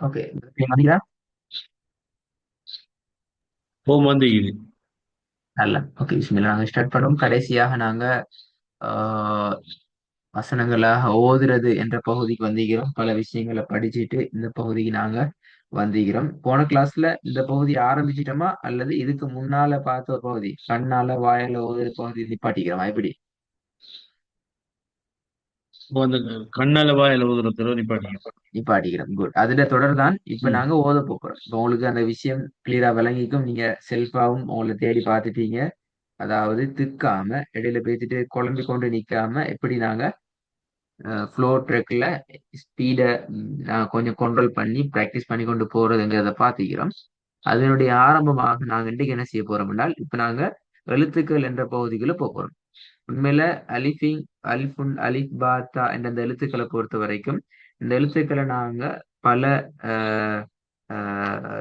Okay. வந்தீங்களா? Home வந்துக்குது. நல்ல. Okay, பிஸ்மில்லா. நாங்க ஸ்டார்ட் பண்ணுவோம். கடைசியாக நாங்க ஆஹ், வசனங்களாக ஓதுறது என்ற பகுதிக்கு வந்திருக்கிறோம். பல விஷயங்களை படிச்சுட்டு இந்த பகுதிக்கு நாங்க வந்திருக்கிறோம். போன கிளாஸ்ல இந்த பகுதி ஆரம்பிச்சிட்டோமா அல்லது இதுக்கு முன்னால பார்த்த ஒரு பகுதி கண்ணால வாயால ஓதுற பகுதி நிப்பாட்டிக்கிறோமா எப்படி? இப்போ அந்த கண்ணால வாயில ஊதுற தடவை நிப்பாட்டிங்க. நிப்பாட்டிக்கிறோம். குட். அதுல தொடர் தான் இப்ப ம். நாங்க ஓத போறோம். இப்ப உங்களுக்கு அந்த விஷயம் கிளியரா விளங்கிக்கும். நீங்க செல்ஃபாவும் உங்களை தேடி பார்த்துட்டீங்க. அதாவது திக்காம இடையில பேசிட்டு குழம்பி கொண்டு நிக்காம எப்படி நாங்க ஃப்ளோ ட்ரெக்ல ஸ்பீடை கொஞ்சம் கண்ட்ரோல் பண்ணி ப்ராக்டிஸ் பண்ணி கொண்டு போறதுங்கிறத பார்த்துக்கிறோம். அதனுடைய ஆரம்பமாக நாங்க இன்றைக்கு என்ன செய்ய போறோம் என்றால் இப்ப நாங்க எழுத்துக்கள் என்ற பகுதிக்குள்ள போக போறோம். உண்மையில அலிஃபிங் அலிஃபுன் அலிஃப் பா தா என்ற அந்த எழுத்துக்களை பொறுத்த வரைக்கும் இந்த எழுத்துக்களை நாங்க பல அஹ்,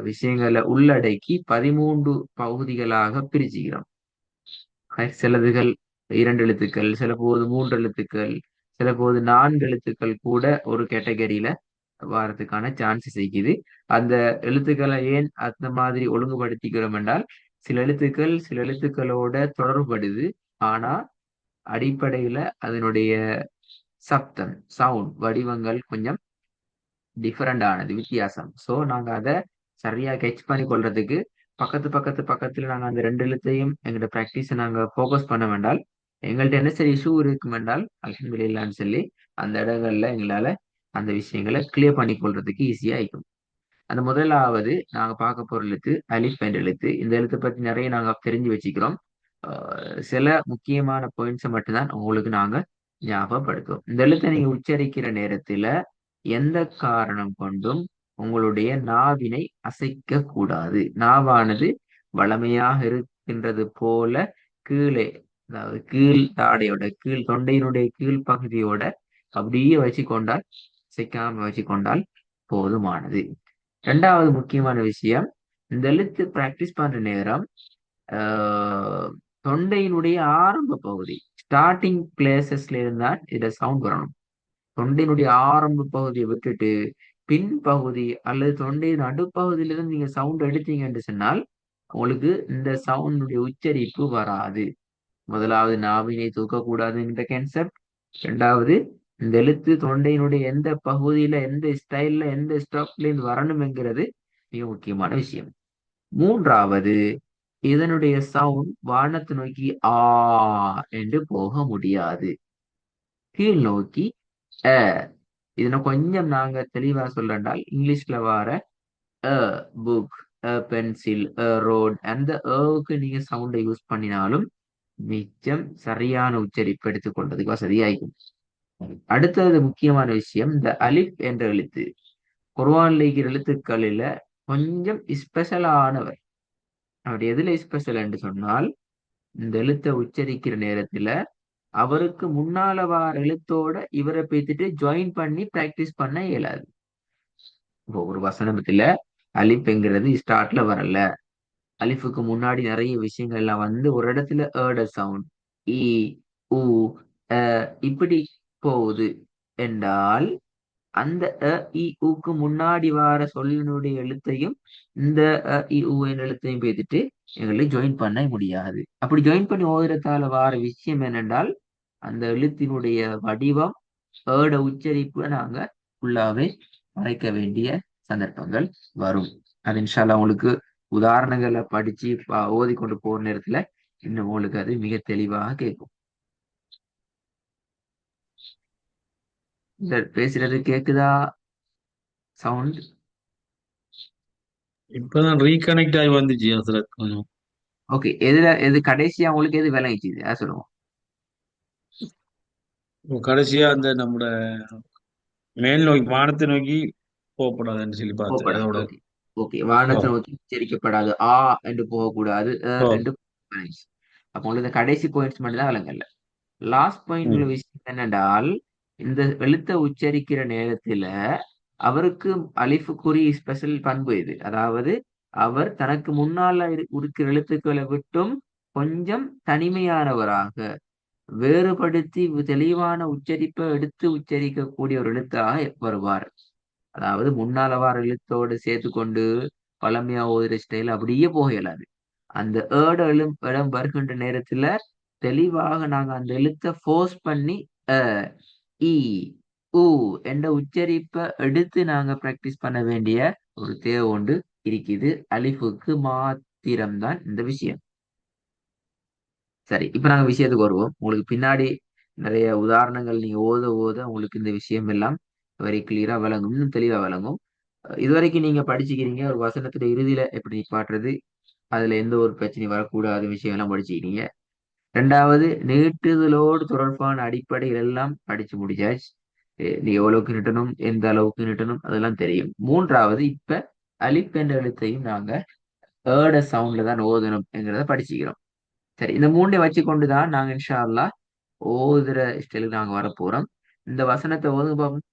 விஷயங்களை உள்ளடக்கி 13 பகுதிகளாக பிரிச்சுக்கிறோம். சிலதுகள் 2 எழுத்துக்கள், சில போது 3 எழுத்துக்கள், சில போது 4 எழுத்துக்கள் கூட ஒரு கேட்டகரியில வாரத்துக்கான சான்சஸ் இருக்குது. அந்த எழுத்துக்களை ஏன் அந்த மாதிரி ஒழுங்குபடுத்திக்கிறோம் என்றால் சில எழுத்துக்களோட தொடர்படுது. ஆனா அடிப்படையில அதனுடைய சப்தம் சவுண்ட் வடிவங்கள் கொஞ்சம் டிஃபரெண்ட் ஆனது, வித்தியாசம். ஸோ நாங்க அதை சரியா கெச் பண்ணி கொள்றதுக்கு பக்கத்துல நாங்க அந்த 2 எழுத்தையும் எங்களோட ப்ராக்டிஸை நாங்க ஃபோக்கஸ் பண்ண வேண்டால் எங்கள்ட்ட என்ன சரி இஷ்யூ இருக்கும் என்றால் அல்ஹம்துலில்லாஹ்னு சொல்லி அந்த இடங்கள்ல எங்களால அந்த விஷயங்களை கிளியர் பண்ணி கொள்றதுக்கு ஈஸியா இருக்கும். அந்த முதலாவது நாங்க பார்க்க போற எழுத்து அலிஃப் என்ற எழுத்து. இந்த எழுத்தை பத்தி நிறைய நாங்க தெரிஞ்சு வச்சுக்கிறோம். சில முக்கியமான பாயிண்ட்ஸை மட்டும்தான் உங்களுக்கு நாங்க ஞாபகப்படுத்துவோம். இந்த எழுத்தை நீங்க உச்சரிக்கிற நேரத்துல எந்த காரணம் கொண்டும் உங்களுடைய நாவினை அசைக்க கூடாது. நாவானது வளமையாக இருக்கின்றது போல கீழே, அதாவது கீழ் தாடையோட கீழ் தொண்டையினுடைய கீழ் பகுதியோட அப்படியே வச்சு கொண்டால், அசைக்காம வச்சு கொண்டால் போதுமானது. இரண்டாவது முக்கியமான விஷயம், இந்த எழுத்து பிராக்டிஸ் பண்ற நேரம் ஆஹ், தொண்டையினுடைய ஆரம்ப பகுதி ஸ்டார்டிங் பிளேசஸ்ல இருந்தா இத சவுண்ட் வரணும். தொண்டையினுடைய ஆரம்ப பகுதியை விட்டுட்டு பின்பகுதி அல்லது தொண்டை நடுப்பகுதியிலிருந்து நீங்க சவுண்ட் எடுத்தீங்கன்னு சொன்னால் உங்களுக்கு இந்த சவுண்டுடைய உச்சரிப்பு வராது. முதலாவது நாவினை தூக்கக்கூடாதுங்கிற கான்செப்ட். இரண்டாவது, இந்த எழுத்து தொண்டையினுடைய எந்த பகுதியில எந்த ஸ்டைல்ல எந்த ஸ்டாப்ல இருந்து வரணும்ங்கிறது மிக முக்கியமான விஷயம். மூன்றாவது, இதனுடைய சவுண்ட் வானத்தை நோக்கி ஆ என்று போக முடியாது. கீழ் நோக்கி அ. இதனை கொஞ்சம் நாங்க தெளிவா சொல்லண்டால் இங்கிலீஷ்ல வர அ புக், அ பென்சில், அ ரோட் அந்த க்கு நீங்க சவுண்டை யூஸ் பண்ணினாலும் மிச்சம் சரியான உச்சரிப்பு எடுத்துக்கொள்றதுக்கு வசதியாகும். அடுத்தது முக்கியமான விஷயம், இந்த அலிஃப் என்ற எழுத்து குர்ஆன்ல இருக்கிற எழுத்துக்களில கொஞ்சம் ஸ்பெஷலானவர். அவர் எதுல ஸ்பெஷல் என்று சொன்னால் இந்த எழுத்தை உச்சரிக்கிற நேரத்துல அவருக்கு முன்னால வார எழுத்தோட இவரை பேத்துட்டு ஜாயின் பண்ணி பிராக்டிஸ் பண்ண இயலாது. இப்போ ஒரு வசனத்துல அலிஃப்ங்கிறது ஸ்டார்ட்ல வரல, அலிஃபுக்கு முன்னாடி நிறைய விஷயங்கள் எல்லாம் வந்து ஒரு இடத்துல ஏட சவுண்ட் இ உ அ இப்படி போகுது என்றால் அந்த அ இ உக்கு முன்னாடி வார சொல்லினுடைய எழுத்தையும் இந்த அ இ உ என்ற எழுத்தையும் பேத்துட்டு எங்களை ஜாயின் பண்ண முடியாது. அப்படி ஜாயின் பண்ணி ஓதுறதால வார விஷயம் என்னென்றால் அந்த எழுத்தினுடைய வடிவம் ஏட உச்சரிப்பு நாங்க ஃபுல்லாவே மறைக்க வேண்டிய சந்தர்ப்பங்கள் வரும். அது இன்ஷா அல்லாஹ் உங்களுக்கு உதாரணங்களை படிச்சு ஓதி கொண்டு போற நேரத்துல இன்னும் உங்களுக்கு அது மிக தெளிவாக கேட்கும். இந்த பேசுறது கேக்குதா? சவுண்ட்? இப்பதான் ரீகனெக்ட் ஆகி வந்துச்சு அதுல கொஞ்சம். ஓகே. எது கடைசியா உங்களுக்கு எது விளங்கிச்சு? சொல்லுவோம். இப்போ கடைசியா அந்த நம்மட மேல் நோக்கி வானத்தை நோக்கி போகக்கூடாதுன்னு சொல்லி பார்த்தேன் கோப்படாது. அதோட. ஓகே. ஓகே. ஓ. வானத்தை நோக்கி உச்சரிக்கப்படாது. என்று போகக்கூடாது. ஓ. என்று விளங்கிச்சு. அப்போ உங்களுக்கு இந்த கடைசி பாயிண்ட்ஸ் மட்டும் தான் விளங்கல. லாஸ்ட் பாயிண்ட் உள்ள ம். விஷயம் என்னென்றால் இந்த எழுத்தை உச்சரிக்கிற நேரத்துல அவருக்கு அலிஃபுக்குரிய ஸ்பெஷல் பண்பு இது. அதாவது அவர் தனக்கு முன்னால இருக்கிற எழுத்துக்களை விட்டும் கொஞ்சம் தனிமையானவராக வேறுபடுத்தி தெளிவான உச்சரிப்பை எடுத்து உச்சரிக்கக்கூடிய ஒரு எழுத்தாக வருவார். அதாவது முன்னால வார எழுத்தோடு சேர்த்து கொண்டு பழமையா ஓதுற ஸ்டைல் அப்படியே போக இயலாது. அந்த இடம் வருகின்ற நேரத்துல தெளிவாக நாங்க அந்த எழுத்தை ஃபோர்ஸ் பண்ணி அ இ உ என்ற உச்சரிப்பை எடுத்து நாங்க பிராக்டிஸ் பண்ண வேண்டிய ஒரு தேவை உண்டு இருக்குது. அலிஃபுக்கு மாத்திரம்தான் இந்த விஷயம். சரி, இப்ப நாங்க விஷயத்துக்கு வருவோம். உங்களுக்கு பின்னாடி நிறைய உதாரணங்கள் நீங்க ஓத ஓத உங்களுக்கு இந்த விஷயம் எல்லாம் வெரி கிளியரா விளங்கும், இன்னும் தெளிவா விளங்கும். இதுவரைக்கும் நீங்க படிச்சுக்கிறீங்க ஒரு வசனத்துல இறுதியில எப்படி நிப்பாட்டுறது, அதுல எந்த ஒரு பிரச்சனையும் வரக்கூடாத விஷயம் எல்லாம் படிச்சுக்கிறீங்க. ரெண்டாவது, நீட்டுதலோடு தொடர்பான அடிப்படைகள் எல்லாம் படிச்சு முடிச்சாச்சு. நீ எவ்வளவுக்கு நிட்டணும், எந்த அளவுக்கு நிட்டணும், அதெல்லாம் தெரியும். மூன்றாவது, இப்ப அலிப் என்ற எழுத்தையும் நாங்க ஏட சவுண்ட்ல தான் ஓதணும்ங்கிறத படிச்சுக்கிறோம். சரி, இந்த மூண்டை வச்சு கொண்டுதான் நாங்க இன்ஷா அல்லாஹ் ஓதுற ஸ்டைலுக்கு நாங்க வரப்போறோம். இந்த வசனத்தை ஓதுங்க பாப்போம்.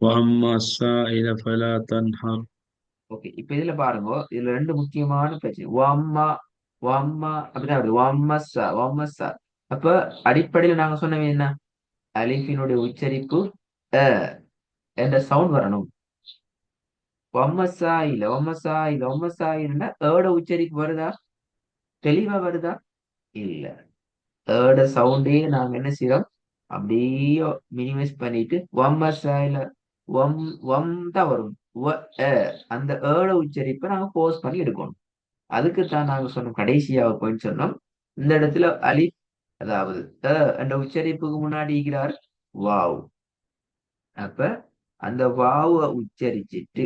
وأما السائل فلا تنهر. ஓகே, இப்ப இதுல பாருங்க, இதுல ரெண்டு முக்கியமான பிரச்சனை. வம்மா வம்மா அப்படிதான் வருது. வம்மஸ்ஸா வம்மஸ்ஸா. அப்ப அடிப்படையில நாங்க சொன்னது என்ன? அலிஃபினுடைய உச்சரிப்பு அ என்ற சவுண்ட் வரணும். வம்மஸ்ஸா இல்ல வம்மஸ்ஸா இல்ல வம்மஸ்ஸா இல்லைன்னா ஏட உச்சரிப்பு வருதா? தெளிவா வருதா? இல்ல. ஏட சவுண்டே நாங்க என்ன செய்யறோம்? அப்படியே மினிமைஸ் பண்ணிட்டு வம்மஸ்ஸா இல்ல வம் வம் தான் வரும். வ, அ. அந்த ஏட உச்சரிப்பை நாங்க போஸ்ட் பண்ணி எடுக்கணும். அதுக்குத்தான் நாங்க சொன்னோம் கடைசியா ஒரு பாயிண்ட் சொன்னோம். இந்த இடத்துல அலிஃப், அதாவது என்ற உச்சரிப்புக்கு முன்னாடி இருக்கிறார் வாவ். அப்ப அந்த வாவை உச்சரிச்சிட்டு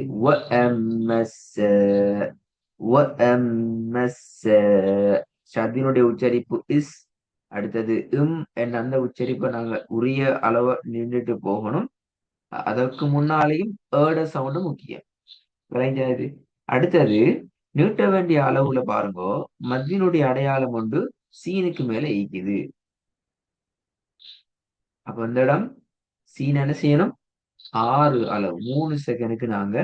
ஷத்தினுடைய உச்சரிப்பு இஸ். அடுத்தது என்ற அந்த உச்சரிப்பை நாங்க உரிய அளவை நின்றுட்டு போகணும். அதற்கு முன்னாலேயும் ஏட சவுண்டு முக்கியம். விளைஞ்சாது. அடுத்தது, நீட்ட வேண்டிய அளவுல பாருங்க, மத்தியினுடைய அடையாளம் ஒன்று சீனுக்கு மேல ஈக்குது. அப்ப இந்த இடம் சீன் என்ன செய்யணும்? 6 அளவு 3 செகண்டுக்கு நாங்க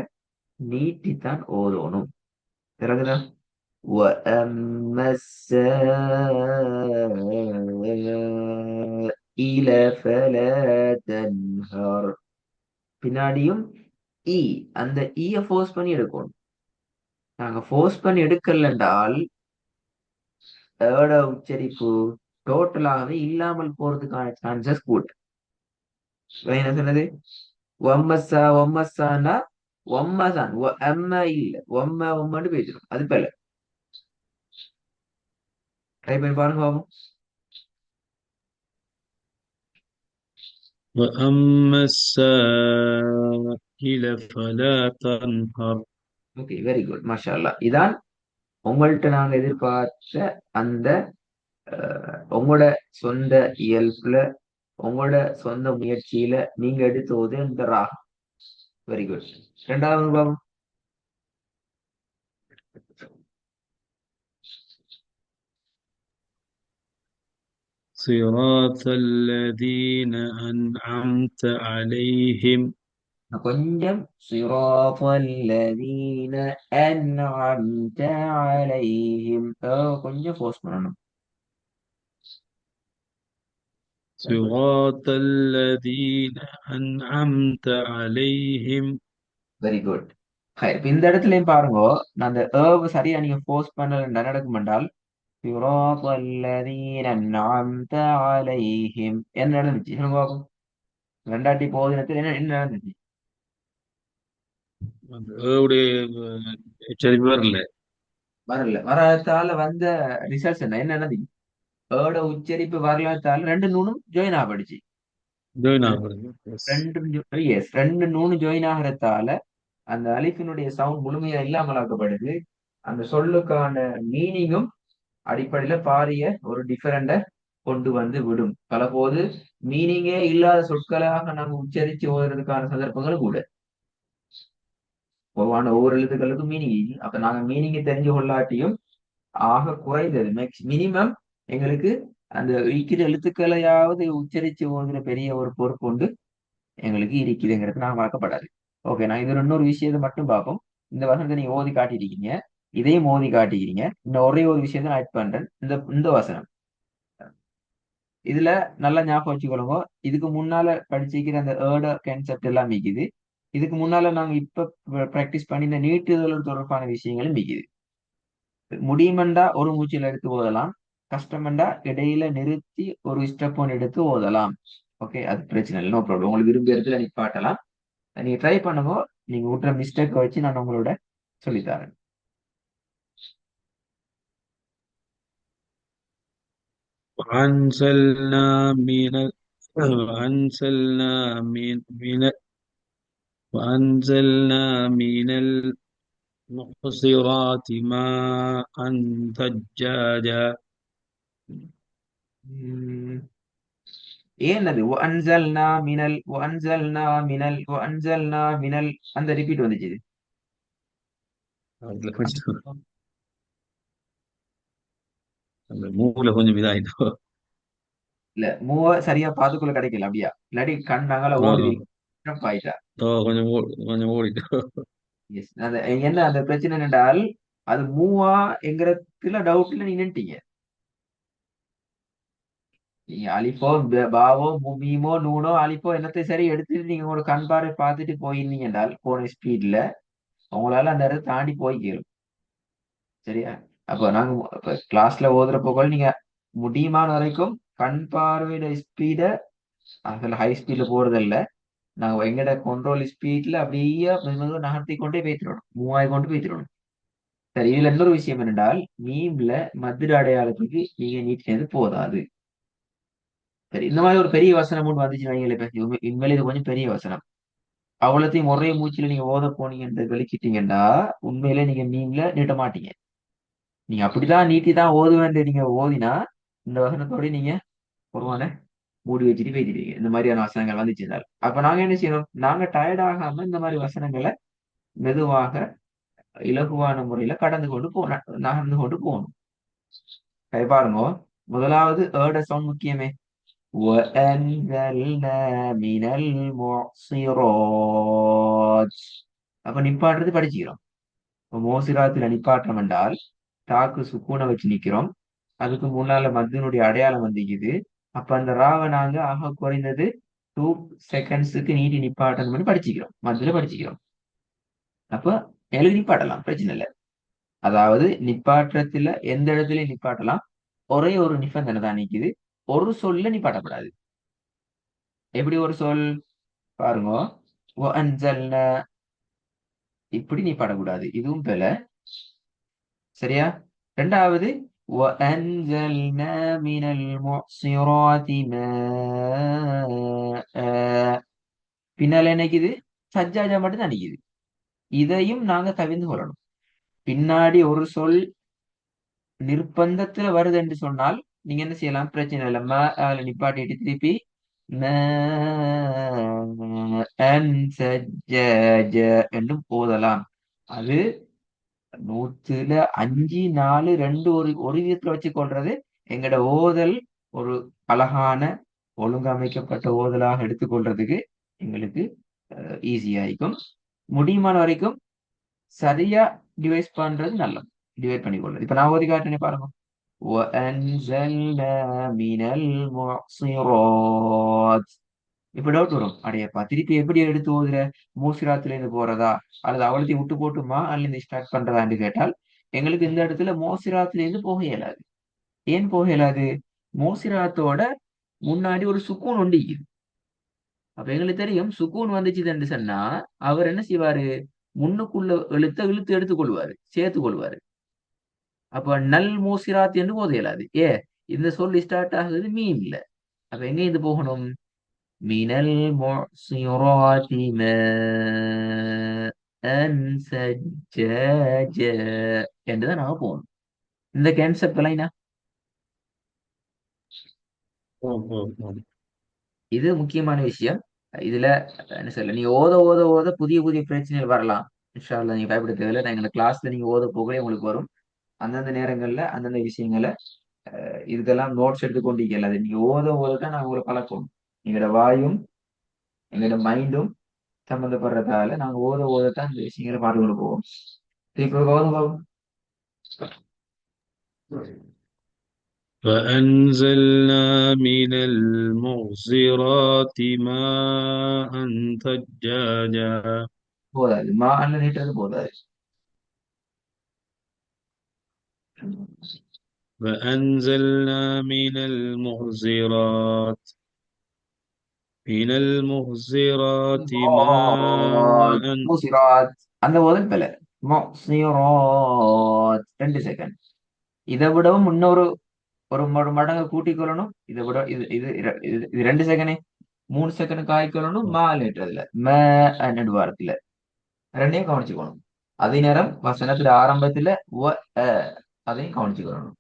நீட்டித்தான் ஓதணும். பிறகுதா وَأَمَّا السَّائِلَ فَلَا تَنْهَرْ. பின்னாடியும் இ. அந்த ஈய ஃபோர்ஸ் பண்ணி எடுக்கணும். நாங்க ஃபோர்ஸ் பண்ணி எடுக்கல என்றால் ஏட உச்சரிப்பு டோட்டலாகவே இல்லாமல் போறதுக்கான சான்சஸ் கூட. என்ன சொன்னது? ஒம்மசா ஒம்மசானா ஒம்மதான் அம்ம இல்ல ஒம்மன்னு பேசிடும். அது போல ட்ரை பண்ணி பாருங்க பாப்போம். وأما السائل فلا تنهر. ஓகே, வெரி குட், மாஷா அல்லாஹ். இதான் உங்கள்ட்ட நாங்க எதிர்பார்த்த அந்த உங்களோட சொந்த இயல்புல, உங்களோட சொந்த முயற்சியில நீங்க எடுத்தது இந்த ராகம். Very good. ரெண்டாவது பாவம். صراط الذين أنعمت عليهم. கொஞ்சம் சிராத்தல்லதீன அன்அம்த அலைஹிம் கொஞ்சம் ஃபோர்ஸ் பண்ணணும். صراط الذين أنعمت عليهم. Very good. இப்ப இந்த இடத்துலயும் பாருங்க, நான் அந்த சரியா நீங்க ஃபோர்ஸ் பண்ணல என்ன நடக்கும் என்றால் சிராத்தல்லதீன அன்அம்த அலைஹிம் என்ன நடந்துச்சு சொல்லுங்க பாப்போம். ரெண்டாட்டி போதினத்தில் என்ன என்ன நடந்துச்சு? அந்த ஏவுடைய எச்சரிப்பு வரல. வரல. வராதால வந்த ரிசல்ட்ஸ் என்ன என்ன நடந்துச்சு? ஏட உச்சரிப்பு வரலாத்தால ரெண்டு நூனும் ஜாயின் ஆகிடுச்சு. ஜோயின் ஆகுறது. எஸ். ரெண்டு நூனு ஜாயின் ஆகிறதால அந்த அலிஃபினுடைய சவுண்ட் முழுமையா இல்லாமல் ஆக்கப்படுது. அந்த சொல்லுக்கான மீனிங்கும் அடிப்படையில பாரிய ஒரு டிஃபரெண்ட கொண்டு வந்து விடும். பலபோது மீனிங்கே இல்லாத சொற்களாக நாங்க உச்சரிச்சு ஓதுறதுக்கான சந்தர்ப்பங்களும் கூட. பொதுவான ஒவ்வொரு எழுத்துக்களுக்கும் மீனிங். அப்ப நாங்க மீனிங்கை தெரிஞ்சு கொள்ளாட்டியும் ஆக குறைந்தது மினிமம் எங்களுக்கு அந்த இருக்கிற எழுத்துக்களையாவது உச்சரிச்சு ஓதுற பெரிய ஒரு பொறுப்பு உண்டு எங்களுக்கு இருக்குதுங்கிறது நான் மறக்கப்படாது. ஓகே, நான் இது இன்னொரு விஷயத்தை மட்டும் பார்ப்போம். இந்த வசனத்தை நீங்க ஓதி காட்டியிருக்கீங்க, இதையும் ஓதி காட்டிக்கிறீங்க. இன்னும் ஒரே ஒரு விஷயத்தை நான் ஆட் பண்றேன். இந்த இந்த வசனம் இதுல நல்லா ஞாபகம் வச்சுக்கொள்ளுங்க. இதுக்கு முன்னால படிச்சிருக்கிற அந்த ஏர்ட கான்செப்ட் எல்லாம் மிக்குது. இதுக்கு முன்னால நாங்க இப்ப பிராக்டிஸ் பண்ணின நீட்டுதல் தொடர்பான விஷயங்களும் மிக்குது. முடியுமெண்டா ஒரு மூச்சில் எடுத்து ஓதலாம். கஷ்டமெண்டா இடையில நிறுத்தி ஒரு ஸ்டெப் ஒன்று எடுத்து ஓதலாம். ஓகே, அது பிரச்சனை இல்லை, நோ ப்ராப்ளம். உங்களுக்கு விரும்பிய இடத்துல நிப்பாட்டலாம். நீங்க ட்ரை பண்ணுங்க. நீங்க விட்டுற மிஸ்டேக்கை வச்சு நான் உங்களோட சொல்லித்தரேன். وأنزلنا من وأنزلنا من المقصرات ماء ثجاجا. உம், ஏன்னது மினல் அந்த ரிப்பீட் வந்துச்சு. அதுல கொஞ்சம் அந்த மூளை கொஞ்சம் இதாயிடும். இல்ல, சரியா பாத்துக்குள்ள கிடைக்கல அப்படியா? இல்லாட்டி கண் நாங்கள ஓ ஓடுது. ஆயிட்டா. ஓ கொஞ்சம் கொஞ்சம் ஓடிட்டு. எஸ், அந்த என்ன அந்த பிரச்சனை என்றால், அது மூவா என்கிறதுல டவுட்ல நீ நின்ட்டீங்க. நீங்க அலிஃபோ பாவோ மீமோ நூனோ அலிஃபோ என்னத்தை சரி எடுத்துட்டு நீங்க உங்களோட கண் பார்வை பார்த்துட்டு போயிருந்தீங்க என்றால் போன ஸ்பீட்ல உங்களால அந்த இடத்தை தாண்டி போய்க்கலும். சரியா? அப்போ நாங்க இப்ப கிளாஸ்ல ஓதுறப்போ கூட நீங்க முடியுமான வரைக்கும் கண் பார்வையோட ஸ்பீட அதுல ஹை ஸ்பீட்ல போறதில்ல. நாங்க எங்கட கண்ட்ரோல் ஸ்பீட்ல அப்படியே மெதுவா நகர்த்தி கொண்டே பேத்திடணும், மூவாய் கொண்டு பேத்திடணும். சரி, இதுல இன்னொரு விஷயம் என்னென்றால், மீம்ல மதுர அடையாளத்துக்கு நீங்க நீட்டினது போதாது. சரி, இந்த மாதிரி ஒரு பெரிய வசனம் ஒன்று வந்துச்சு வைங்களேன். இப்ப உண்மையில இது கொஞ்சம் பெரிய வசனம். அவ்வளோத்தையும் ஒரே மூச்சில நீங்க ஓத போனீங்க வெளிக்கிட்டீங்கன்னா உண்மையிலே நீங்க மீம்ல நீட்ட மாட்டீங்க. நீங்க அப்படிதான் நீட்டி தான் ஓதுவேன் நீங்க ஓதினா இந்த வசனத்தோட நீங்க ஒருவான மூடி வச்சுட்டு பேசிடுவீங்க. இந்த மாதிரியான வசனங்கள் வந்துச்சு. அப்ப நாங்க என்ன செய்யணும்? நாங்க டயர்ட் ஆகாம இந்த மாதிரி வசனங்களை மெதுவாக இலகுவான முறையில கடந்து கொண்டு நகர்ந்து கொண்டு போகணும். கை பாருங்க. முதலாவது ஏர்ட சவுண்ட் முக்கியமே. وَأَنزَلْنَا مِنَ الْمُعْصِرَاتِ. அப்ப நிப்பாட்டுறது படிச்சுக்கிறோம். இப்ப மோசிராத்துல நிப்பாட்டம் என்றால் தாக்கு சுக்கூனை வச்சு நிக்கிறோம். அதுக்கு முன்னால மத்தினுடைய அடையாளம் வந்திக்குது. அப்ப அந்த ராவை நாங்க ஆக குறைந்தது 2 செகண்ட்ஸுக்கு நீட்டி நிப்பாட்டணும்னு படிச்சுக்கிறோம், மத்தியில படிச்சுக்கிறோம். அப்ப எழுதி நிப்பாட்டலாம், பிரச்சனை இல்லை. அதாவது நிப்பாற்றத்துல எந்த இடத்துலயும் நிப்பாட்டலாம். ஒரே ஒரு நிபந்தனை தான் நிக்குது. ஒரு சொல்ல நிப்பாட்டப்படாது. எப்படி ஒரு சொல்? பாருங்க. وَأَنزَلْنَا இப்படி நிப்பாட்டக்கூடாது, இதுவும் பிழை. சரியா? ரெண்டாவது وَأَنزَلْنَا مِنَ الْمُعْصِرَاتِ مَاءً பின்னால என்னைக்குது? சஜ்ஜாஜா மட்டும் தான் நிக்குது. இதையும் நாங்க தவிர்த்து கொள்ளணும். பின்னாடி ஒரு சொல் நிர்பந்தத்துல வருது என்று சொன்னால் நீங்க என்ன செய்யலாம்? பிரச்சனை இல்லை, அதுல நிப்பாட்டிட்டு திருப்பி என்றும் போதலாம். அது 100ல் 5 4 2 ஒரு ஒரு விதத்துல வச்சு கொள்றது எங்கட ஓதல் ஒரு அழகான ஒழுங்கமைக்கப்பட்ட ஓதலாக எடுத்துக்கொள்றதுக்கு எங்களுக்கு ஈஸியாயிருக்கும். முடியுமான வரைக்கும் சரியா டிவைஸ் பண்றது நல்லது. டிவைட் பண்ணி கொள்றது. இப்ப நான் ஓதி காட்டுறேனே பாருங்க. وَأَنزَلْنَا مِنَ الْمُعْصِرَاتِ. இப்ப டவுட் வரும், அடையப்பா திருப்பி எப்படி எடுத்து ஓதுற? மூசிராத்துல இருந்து போறதா அல்லது அவளத்தையும் விட்டு போட்டுமா அல்லது இந்த ஸ்டார்ட் பண்றதான்னு கேட்டால் எங்களுக்கு இந்த இடத்துல மோசிராத்துல இருந்து போக இயலாது. ஏன் போக இயலாது? மோசிராத்தோட முன்னாடி ஒரு சுக்கூன் ஒண்டி. அப்ப எங்களுக்கு தெரியும் சுக்கூன் வந்துச்சுன்னு சொன்னா அவர் என்ன செய்வாரு? முன்னுக்குள்ள எழுத்த இழுத்து எடுத்துக்கொள்வாரு, சேர்த்து கொள்வாரு. அப்ப நல் மூசிராத் என்று போத இயலாது. இந்த சொல் ஸ்டார்ட் ஆகுது மீன் இல்ல. அப்ப எங்க இது போகணும்? மினல் முசிராத்தி மாஅன் சஜ்ஜாஜ என்றுதான் நாங்க போகணும். இந்த கான்செப்ட் எல்லாம் என்ன? இது முக்கியமான விஷயம். இதுல என்ன சொல்ல, நீங்க ஓத ஓத ஓத புதிய புதிய பிரச்சனைகள் வரலாம். இன்ஷா அல்லாஹ் நீங்க பயப்பட தேவையில்லை. நான் எங்க கிளாஸ்ல நீங்க ஓத போகவே உங்களுக்கு வரும். அந்தந்த நேரங்கள்ல அந்தந்த விஷயங்களை இதுக்கெல்லாம் நோட்ஸ் எடுத்து கொண்டீங்க. அது நீங்க ஓத ஓத தான் நான் உங்களை பழக்கணும். எங்களோட வாயும் எங்களோட மைண்டும் சம்மந்தப்படுறதால நாங்க ஓத ஓதத்தான் இந்த விஷயங்களை பார்த்து கொண்டு போவோம். இப்ப கௌதம் பாபு. فأنزلنا من المعصرات ماء ثجاجا போதாது. மான்னு நீட்டது போதாது. فأنزلنا من المعصرات مُعْصِرَاتٍ ماء مُعْصِرَاتٍ அந்த முதல் பிழை. مُعْصِرَاتٍ 2 செகண்ட். இதை விடவும் இன்னொரு ஒரு மடங்கு கூட்டிக் கொள்ளணும். இதை விட இது இது இது 2 செகண்ட், 3 செகண்ட் காய்க்கொள்ளணும். மா லேட்டதுல நெடுவாரத்துல ரெண்டையும் கவனிச்சுக்கணும். அதே நேரம் வசனத்துல ஆரம்பத்துல அதையும் கவனிச்சுக்கணும்.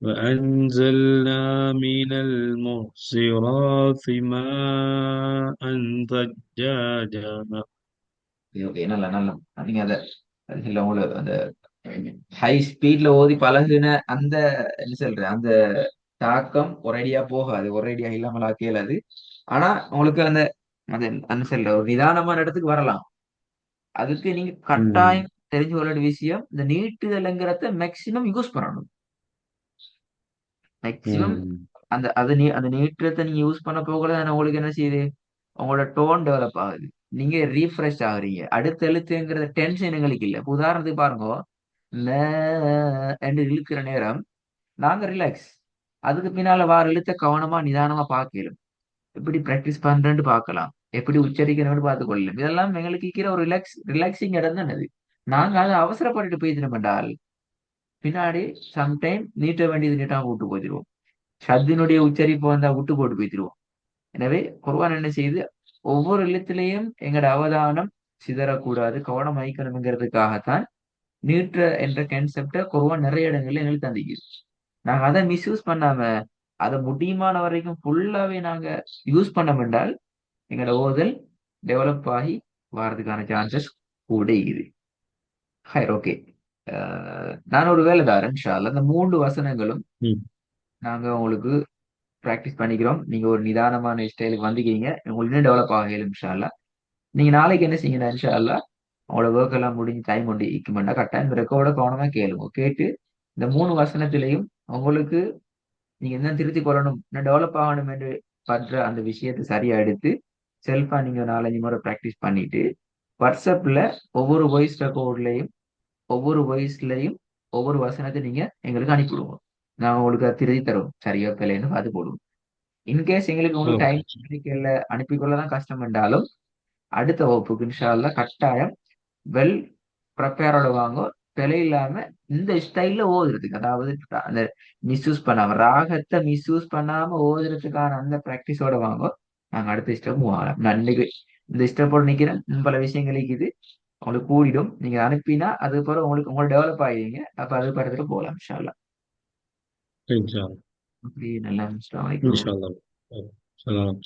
وأنزلنا من المعصرات ماء ثجاجا ஓகே, நல்ல நல்ல. நீங்க அதை இல்ல உங்களுக்கு அந்த ஹை ஸ்பீட்ல ஓதி பழகுன அந்த என்ன சொல்றேன் அந்த தாக்கம் ஒரேடியா போகாது, ஒரேடியா இல்லாமல் ஆக்கியலாது. ஆனா உங்களுக்கு அந்த அந்த என்ன சொல்ற ஒரு நிதானமான இடத்துக்கு வரலாம். அதுக்கு நீங்க ம். கட்டாயம் தெரிஞ்சு கொள்ள வேண்டிய விஷயம், இந்த நீட்டுதல்ங்கிறத மேக்சிமம் யூஸ் பண்ணணும். மேக்சிமம் ம். அந்த நீட்டத்தை நீங்க யூஸ் பண்ண போகல உங்களுக்கு என்ன செய்யுது, உங்களோட டோன் டெவலப் ஆகுது. நீங்க ரீஃப்ரெஷ் ஆகுறீங்க. அடுத்த எழுத்துங்கிறத டென்ஷன் எங்களுக்கு இல்லை. இப்ப உதாரணத்துக்கு பாருங்க, ந என்று இழுக்கிற நேரம் நாங்க ரிலாக்ஸ். அதுக்கு பின்னால வார எழுத்த கவனமா நிதானமா பார்க்கலும். எப்படி பிராக்டிஸ் பண்றேன்னு பார்க்கலாம், எப்படி உச்சரிக்கிறேன்னு பார்த்துக் கொள்ளலாம். இதெல்லாம் எங்களுக்கு இருக்கிற ஒரு ரிலாக்ஸிங் இடம் தான் அது. நாங்க அதை அவசரப்பட்டுட்டு போயிட்டு என்றால் பின்னாடி சம்டைம் நீட்ட வேண்டியது நீட்டாம விட்டு போயிடுவோம். ஷத்தினுடைய உச்சரிப்பு வந்தா விட்டு போட்டு போயிடுவோம். எனவே குர்ஆன் என்ன செய்யுது, ஒவ்வொரு எழுத்திலையும் எங்களோட அவதானம் சிதறக்கூடாது, கவனம் வைக்கணுங்கிறதுக்காகத்தான் நீட்ற என்ற கான்செப்டை குர்ஆன் நிறைய இடங்கள்ல எங்களுக்கு தந்திக்குது. நாங்க அதை மிஸ்யூஸ் பண்ணாம அதை முடியுமான வரைக்கும் ஃபுல்லாவே நாங்க யூஸ் பண்ணோம் என்றால் எங்களோட ஓதல் டெவலப் ஆகி வாரதுக்கான சான்சஸ் கூட இருக்குது. ஹைர், ஓகே. நான் ஒரு வேலைதாரன் இன்ஷா அல்லாஹ். அந்த 3 வசனங்களும் ம். நாங்க உங்களுக்கு ப்ராக்டிஸ் பண்ணிக்கிறோம். நீங்க ஒரு நிதானமான ஸ்டைலுக்கு வந்துக்கிறீங்க, உங்களுக்கு இன்னும் டெவலப் ஆகலும் இன்ஷா அல்லாஹ். நீங்க நாளைக்கு என்ன செய்யுங்க இன்ஷா அல்லாஹ், உங்களோட ஒர்க் எல்லாம் முடிஞ்சு டைம் கொண்டு இக்குமெண்டா கட்டாயம் ரெக்கார்ட கவனமா கேளுங்க. கேட்டு இந்த 3 வசனத்திலையும் உங்களுக்கு நீங்க என்ன திருத்திக் கொள்ளணும், என்ன டெவலப் ஆகணும் என்று பண்ற அந்த விஷயத்தை சரியா எடுத்து செல்ஃபா நீங்க 4-5 முறை ப்ராக்டிஸ் பண்ணிட்டு வாட்ஸ்அப்ல ஒவ்வொரு வாய்ஸ் ரெக்கார்ட்லையும் ஒவ்வொரு வாய்ஸ்லயும் ஒவ்வொரு வசனத்தை நீங்க எங்களுக்கு அனுப்பிவிடுவோம். நான் உங்களுக்கு அதை திருத்தி தருவோம், சரியா பிள்ளைன்னு பார்த்து போடுவோம். இன்கேஸ் எங்களுக்கு உங்களுக்கு டைம் ஓகே. அனுப்பிக்கொள்ளதான் கஷ்டம் என்றாலும் அடுத்த வகுப்புக்கு இன்ஷா அல்லாஹ் கட்டாயம் வெல் ப்ரிப்பேரோட வாங்க. பிழை இல்லாம இந்த ஸ்டைல்ல ஓதுறதுக்கு, அதாவது அந்த மிஸ்யூஸ் பண்ணாம ராகத்தை மிஸ்யூஸ் பண்ணாம ஓதுறதுக்கான அந்த பிராக்டிஸோட வாங்க. நாங்க அடுத்த ஸ்டெப் மூவ் ஆகலாம். நான் இன்னைக்கு இந்த ஸ்டெப்போட நிக்கிறேன். இன்னும் பல விஷயங்கள் இருக்குது, உங்களுக்கு கூடிடும். நீங்க அனுப்பினா அது பிறகு உங்களுக்கு உங்களை டெவலப் ஆகிடுவீங்க. அப்ப அது படத்துல போகலாம் இன்ஷா அல்லாஹ். இன்ஷா அல்லாஹ். அப்படி நல்லா. அஸ்ஸலாமு அலைக்கும். இன்ஷா அல்லாஹ். சலாம்.